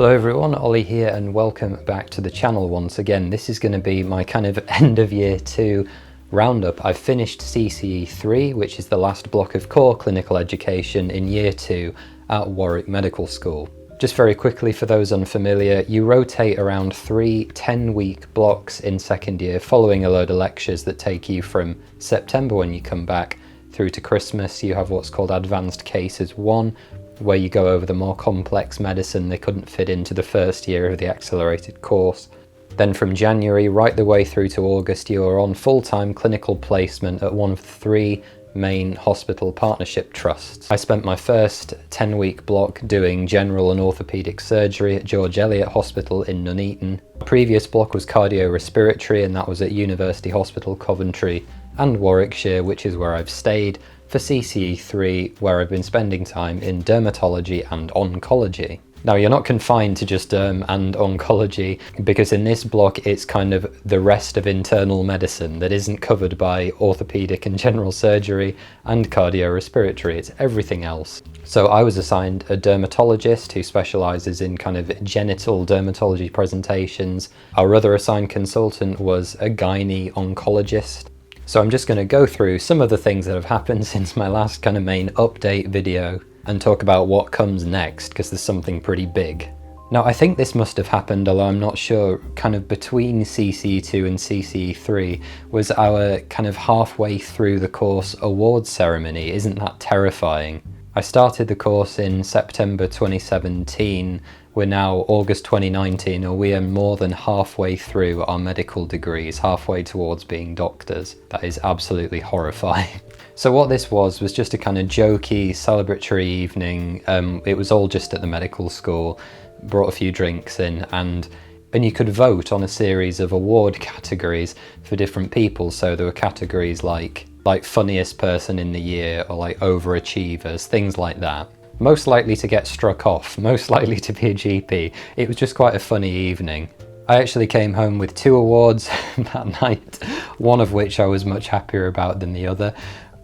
Hello everyone, Ollie here and welcome back to the channel once again. This is going to be my kind of end of year 2 roundup. I've finished CCE 3, which is the last block of core clinical education in year 2 at Warwick Medical School. Just very quickly, for those unfamiliar, you rotate around 3 10-week blocks in second year following a load of lectures that take you from September when you come back through to Christmas. You have what's called Advanced Cases 1, where you go over the more complex medicine they couldn't fit into the first year of the accelerated course. Then from January right the way through to August, you are on full-time clinical placement at one of the 3 main hospital partnership trusts. I spent my first 10-week block doing general and orthopaedic surgery at George Eliot Hospital in Nuneaton. The previous block was cardiorespiratory, and that was at University Hospital Coventry and Warwickshire, which is where I've stayed for CCE 3, where I've been spending time in dermatology and oncology. Now, you're not confined to just derm and oncology, because in this block it's kind of the rest of internal medicine that isn't covered by orthopedic and general surgery and cardiorespiratory. It's everything else. So I was assigned a dermatologist who specialises in kind of genital dermatology presentations. Our other assigned consultant was a gynae oncologist. So I'm just going to go through some of the things that have happened since my last kind of main update video and talk about what comes next, because there's something pretty big. Now, I think this must have happened, although I'm not sure, kind of between CCE 2 and CCE 3 was our kind of halfway through the course awards ceremony. Isn't that terrifying? I started the course in September 2017. We're now August 2019, and we are more than halfway through our medical degrees, halfway towards being doctors. That is absolutely horrifying. So what this was just a kind of jokey, celebratory evening. It was all just at the medical school, brought a few drinks in, and you could vote on a series of award categories for different people. So there were categories like funniest person in the year, or like overachievers, things like that. Most likely to get struck off, most likely to be a GP. It was just quite a funny evening. I actually came home with 2 awards that night, one of which I was much happier about than the other.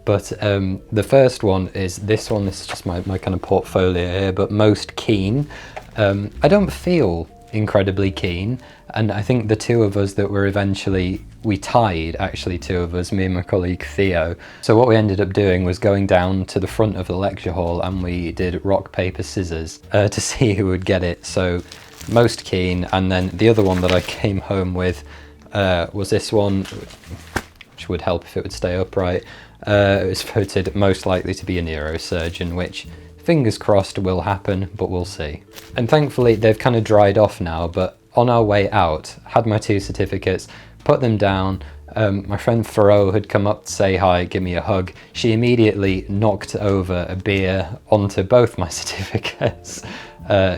But the first one is this one. This is just my kind of portfolio here, but most keen. I don't feel incredibly keen, and I think the 2 of us that were eventually, we tied, actually 2 of us, me and my colleague Theo. So what we ended up doing was going down to the front of the lecture hall, and we did rock, paper, scissors to see who would get it. So most keen, and then the other one that I came home with was this one, which would help if it would stay upright. It was voted most likely to be a neurosurgeon, which fingers crossed will happen, but we'll see. And thankfully they've kind of dried off now, but on our way out, had my 2 certificates, put them down. My friend Faro had come up to say hi, give me a hug. She immediately knocked over a beer onto both my certificates,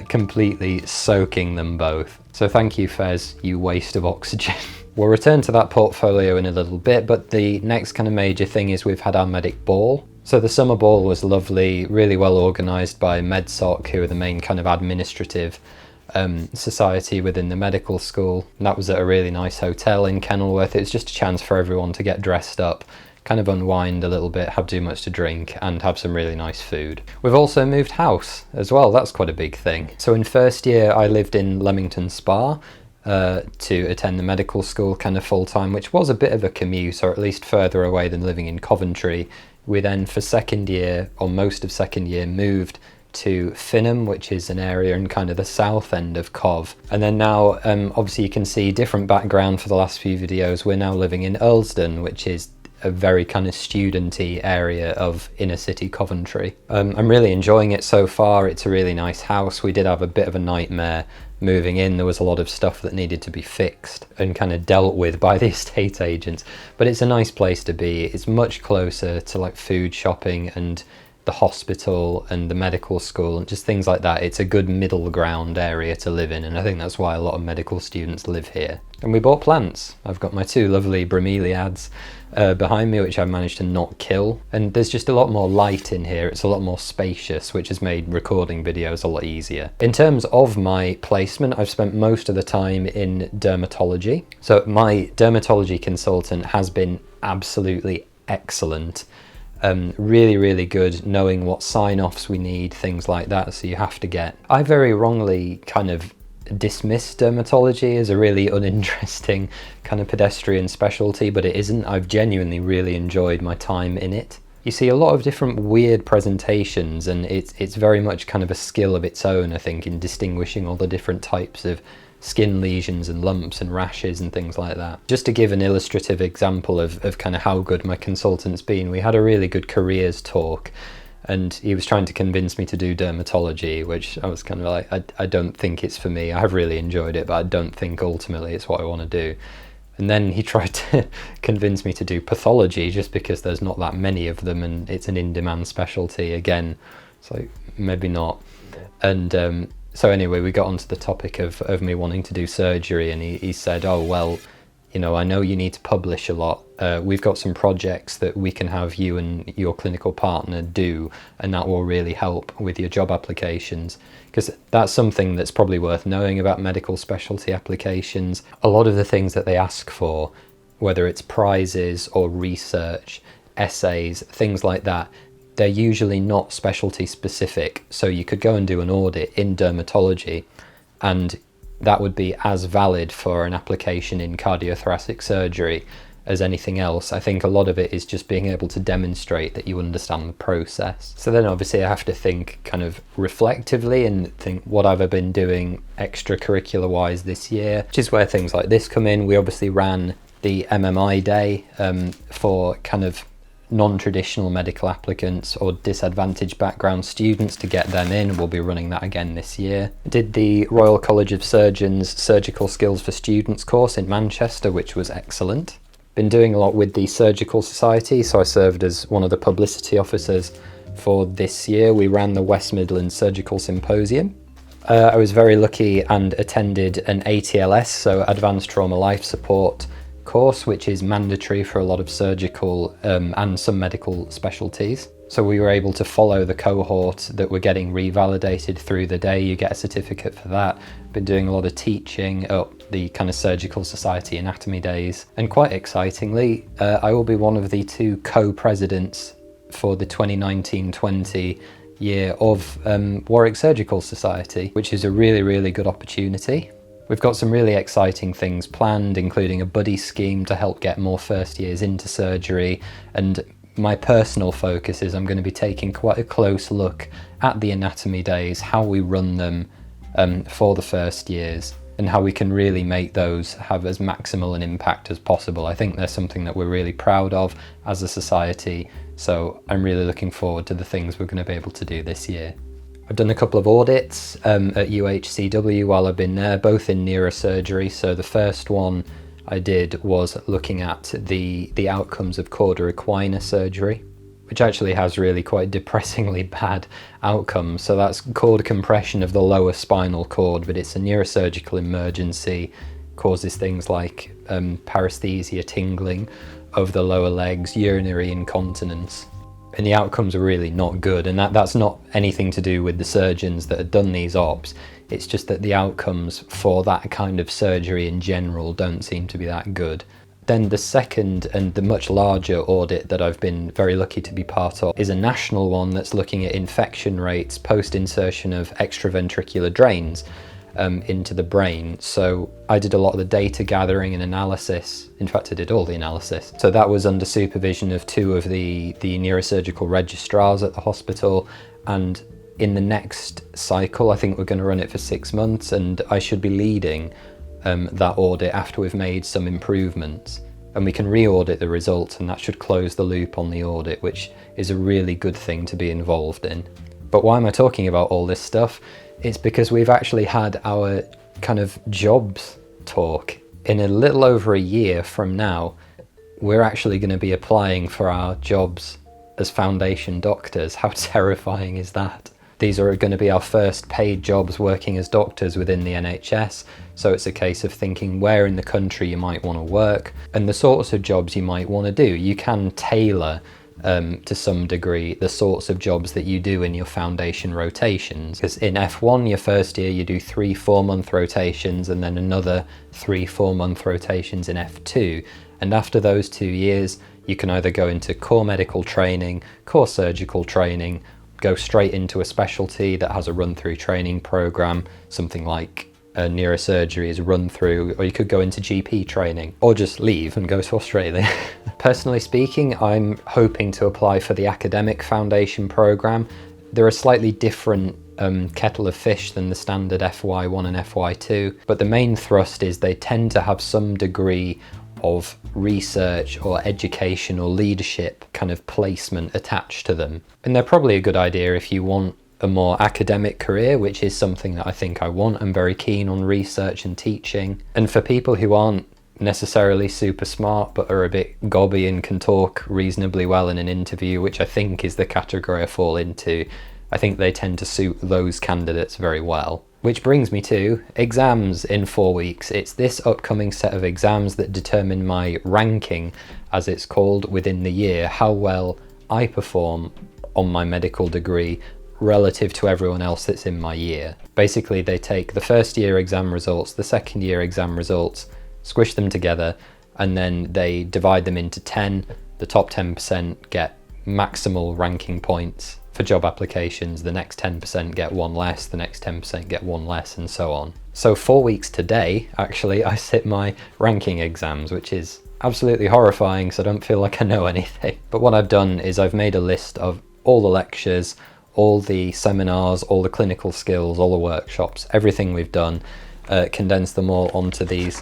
completely soaking them both. So thank you, Fez, you waste of oxygen. We'll return to that portfolio in a little bit, but the next kind of major thing is we've had our medic ball. So the summer ball was lovely, really well organised by MedSoc, who are the main kind of administrative society within the medical school. And that was at a really nice hotel in Kenilworth. It was just a chance for everyone to get dressed up, kind of unwind a little bit, have too much to drink, and have some really nice food. We've also moved house as well. That's quite a big thing. So in first year I lived in Leamington Spa to attend the medical school kind of full-time, which was a bit of a commute, or at least further away than living in Coventry. We then, for second year, or most of second year, moved to Finham, which is an area in kind of the south end of Cov. And then now, obviously you can see different background for the last few videos. We're now living in Earlsdon, which is a very kind of studenty area of inner city Coventry. I'm really enjoying it so far. It's a really nice house. We did have a bit of a nightmare moving in. There was a lot of stuff that needed to be fixed and kind of dealt with by the estate agents, but it's a nice place to be. It's much closer to like food shopping and the hospital and the medical school and just things like that. It's a good middle ground area to live in, and I think that's why a lot of medical students live here. And we bought plants. I've got my 2 lovely bromeliads behind me, which I managed to not kill, and there's just a lot more light in here. It's a lot more spacious, which has made recording videos a lot easier. In terms of my placement, I've spent most of the time in dermatology. So my dermatology consultant has been absolutely excellent. Really, really good knowing what sign-offs we need, things like that, so you have to get... I very wrongly kind of dismissed dermatology as a really uninteresting kind of pedestrian specialty, but it isn't. I've genuinely really enjoyed my time in it. You see a lot of different weird presentations, and it's very much kind of a skill of its own, I think, in distinguishing all the different types of skin lesions and lumps and rashes and things like that. Just to give an illustrative example of kind of how good my consultant's been, we had a really good careers talk, and he was trying to convince me to do dermatology, which I was kind of like, I don't think it's for me. I've really enjoyed it, but I don't think ultimately it's what I want to do. And then he tried to convince me to do pathology just because there's not that many of them and it's an in-demand specialty. Again, it's like, maybe not. And so anyway, we got onto the topic of me wanting to do surgery, and he said, oh, well, you know, I know you need to publish a lot. We've got some projects that we can have you and your clinical partner do, and that will really help with your job applications. Because that's something that's probably worth knowing about medical specialty applications. A lot of the things that they ask for, whether it's prizes or research, essays, things like that, they're usually not specialty specific. So you could go and do an audit in dermatology, and that would be as valid for an application in cardiothoracic surgery as anything else. I think a lot of it is just being able to demonstrate that you understand the process. So then obviously I have to think kind of reflectively and think, what have I been doing extracurricular wise this year, which is where things like this come in. We obviously ran the MMI day for kind of non-traditional medical applicants or disadvantaged background students to get them in. We'll be running that again this year. Did the Royal College of Surgeons Surgical Skills for Students course in Manchester, which was excellent. Been doing a lot with the Surgical Society, so I served as one of the publicity officers for this year. We ran the West Midlands Surgical Symposium. I was very lucky and attended an ATLS, so Advanced Trauma Life Support course, which is mandatory for a lot of surgical and some medical specialties. So we were able to follow the cohort that were getting revalidated through the day. You get a certificate for that. Been doing a lot of teaching at the kind of Surgical Society Anatomy days. And quite excitingly, I will be one of the 2 co-presidents for the 2019-20 year of Warwick Surgical Society, which is a really, really good opportunity. We've got some really exciting things planned, including a buddy scheme to help get more first years into surgery. And my personal focus is I'm going to be taking quite a close look at the anatomy days, how we run them for the first years, and how we can really make those have as maximal an impact as possible. I think there's something that we're really proud of as a society, so I'm really looking forward to the things we're going to be able to do this year. I've done a couple of audits at UKCAT while I've been there, both in neurosurgery. So the first one I did was looking at the outcomes of cauda equina surgery, which actually has really quite depressingly bad outcomes. So that's cord compression of the lower spinal cord, but it's a neurosurgical emergency, causes things like paresthesia, tingling of the lower legs, urinary incontinence. And the outcomes are really not good, and that's not anything to do with the surgeons that have done these ops. It's just that the outcomes for that kind of surgery in general don't seem to be that good. Then the second and the much larger audit that I've been very lucky to be part of is a national one that's looking at infection rates post-insertion of extraventricular drains into the brain. So I did a lot of the data gathering and analysis. In fact, I did all the analysis. So that was under supervision of 2 of the neurosurgical registrars at the hospital. And in the next cycle, I think we're going to run it for 6 months, and I should be leading that audit after we've made some improvements. And we can re-audit the results, and that should close the loop on the audit, which is a really good thing to be involved in. But why am I talking about all this stuff? It's because we've actually had our kind of jobs talk. In a little over a year from now, we're actually going to be applying for our jobs as foundation doctors. How terrifying is that? These are going to be our first paid jobs working as doctors within the NHS. So it's a case of thinking where in the country you might want to work and the sorts of jobs you might want to do. You can tailor to some degree the sorts of jobs that you do in your foundation rotations. Because in F1, your first year, you do 3 4-month rotations and then another 3 4-month rotations in F2. And after those 2 years, You can either go into core medical training, core surgical training, go straight into a specialty that has a run-through training program, something like neurosurgery is run through, or you could go into GP training, or just leave and go to Australia. Personally speaking, I'm hoping to apply for the academic foundation program. They're a slightly different kettle of fish than the standard FY1 and FY2, but the main thrust is they tend to have some degree of research or education or leadership kind of placement attached to them. And they're probably a good idea if you want a more academic career, which is something that I think I want. I'm very keen on research and teaching. And for people who aren't necessarily super smart but are a bit gobby and can talk reasonably well in an interview, which I think is the category I fall into, I think they tend to suit those candidates very well. Which brings me to exams in 4 weeks. It's this upcoming set of exams that determine my ranking, as it's called, within the year, how well I perform on my medical degree relative to everyone else that's in my year. Basically, they take the first year exam results, the second year exam results, squish them together, and then they divide them into 10. The top 10% get maximal ranking points for job applications, the next 10% get one less, the next 10% get one less, and so on. So 4 weeks today, actually, I sit my ranking exams, which is absolutely horrifying, so I don't feel like I know anything. But what I've done is I've made a list of all the lectures, all the seminars, all the clinical skills, all the workshops, everything we've done, condensed them all onto these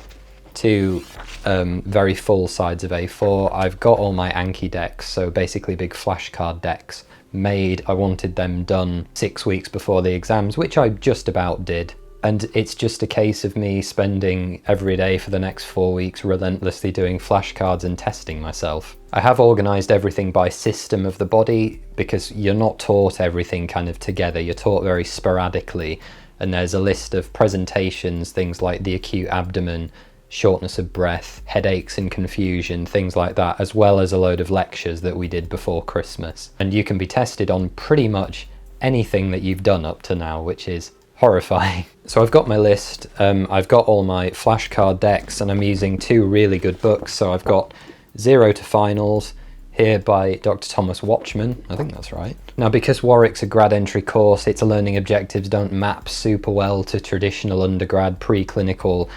two very full sides of A4. I've got all my Anki decks, so basically big flashcard decks made. I wanted them done 6 weeks before the exams, which I just about did. And it's just a case of me spending every day for the next 4 weeks relentlessly doing flashcards and testing myself. I have organised everything by system of the body, because you're not taught everything kind of together, you're taught very sporadically, and there's a list of presentations, things like the acute abdomen, shortness of breath, headaches and confusion, things like that, as well as a load of lectures that we did before Christmas. And you can be tested on pretty much anything that you've done up to now, which is horrifying. So I've got my list, I've got all my flashcard decks, and I'm using two really good books. So I've got Zero to Finals, here by Dr. Thomas Watchman, I think that's right. Now, because Warwick's a grad entry course, its learning objectives don't map super well to traditional undergrad preclinical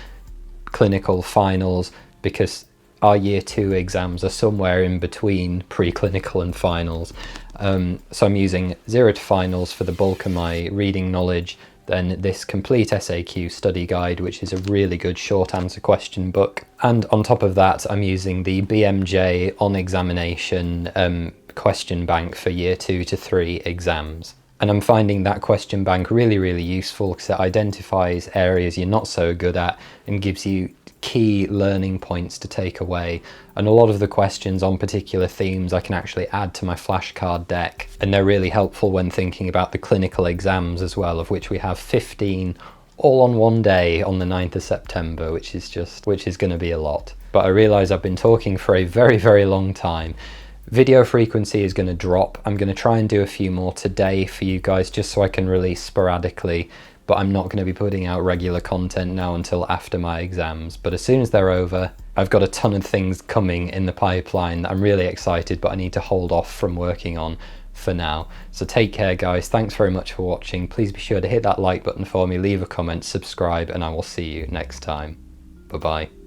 clinical finals, because our year 2 exams are somewhere in between preclinical and finals. So I'm using Zero to Finals for the bulk of my reading knowledge, then this complete SAQ study guide, which is a really good short answer question book. And on top of that, I'm using the BMJ on examination question bank for year 2 to 3 exams. And I'm finding that question bank really, really useful, because it identifies areas you're not so good at and gives you key learning points to take away. And a lot of the questions on particular themes I can actually add to my flashcard deck, and they're really helpful when thinking about the clinical exams as well, of which we have 15 all on one day on the 9th of September, which is going to be a lot. But I realise I've been talking for a very, very long time. Video frequency is going to drop. I'm going to try and do a few more today for you guys, just so I can release sporadically, but I'm not going to be putting out regular content now until after my exams. But as soon as they're over, I've got a ton of things coming in the pipeline that I'm really excited, but I need to hold off from working on for now. So take care, guys. Thanks very much for watching. Please be sure to hit that like button for me, leave a comment, subscribe, and I will see you next time. Bye-bye.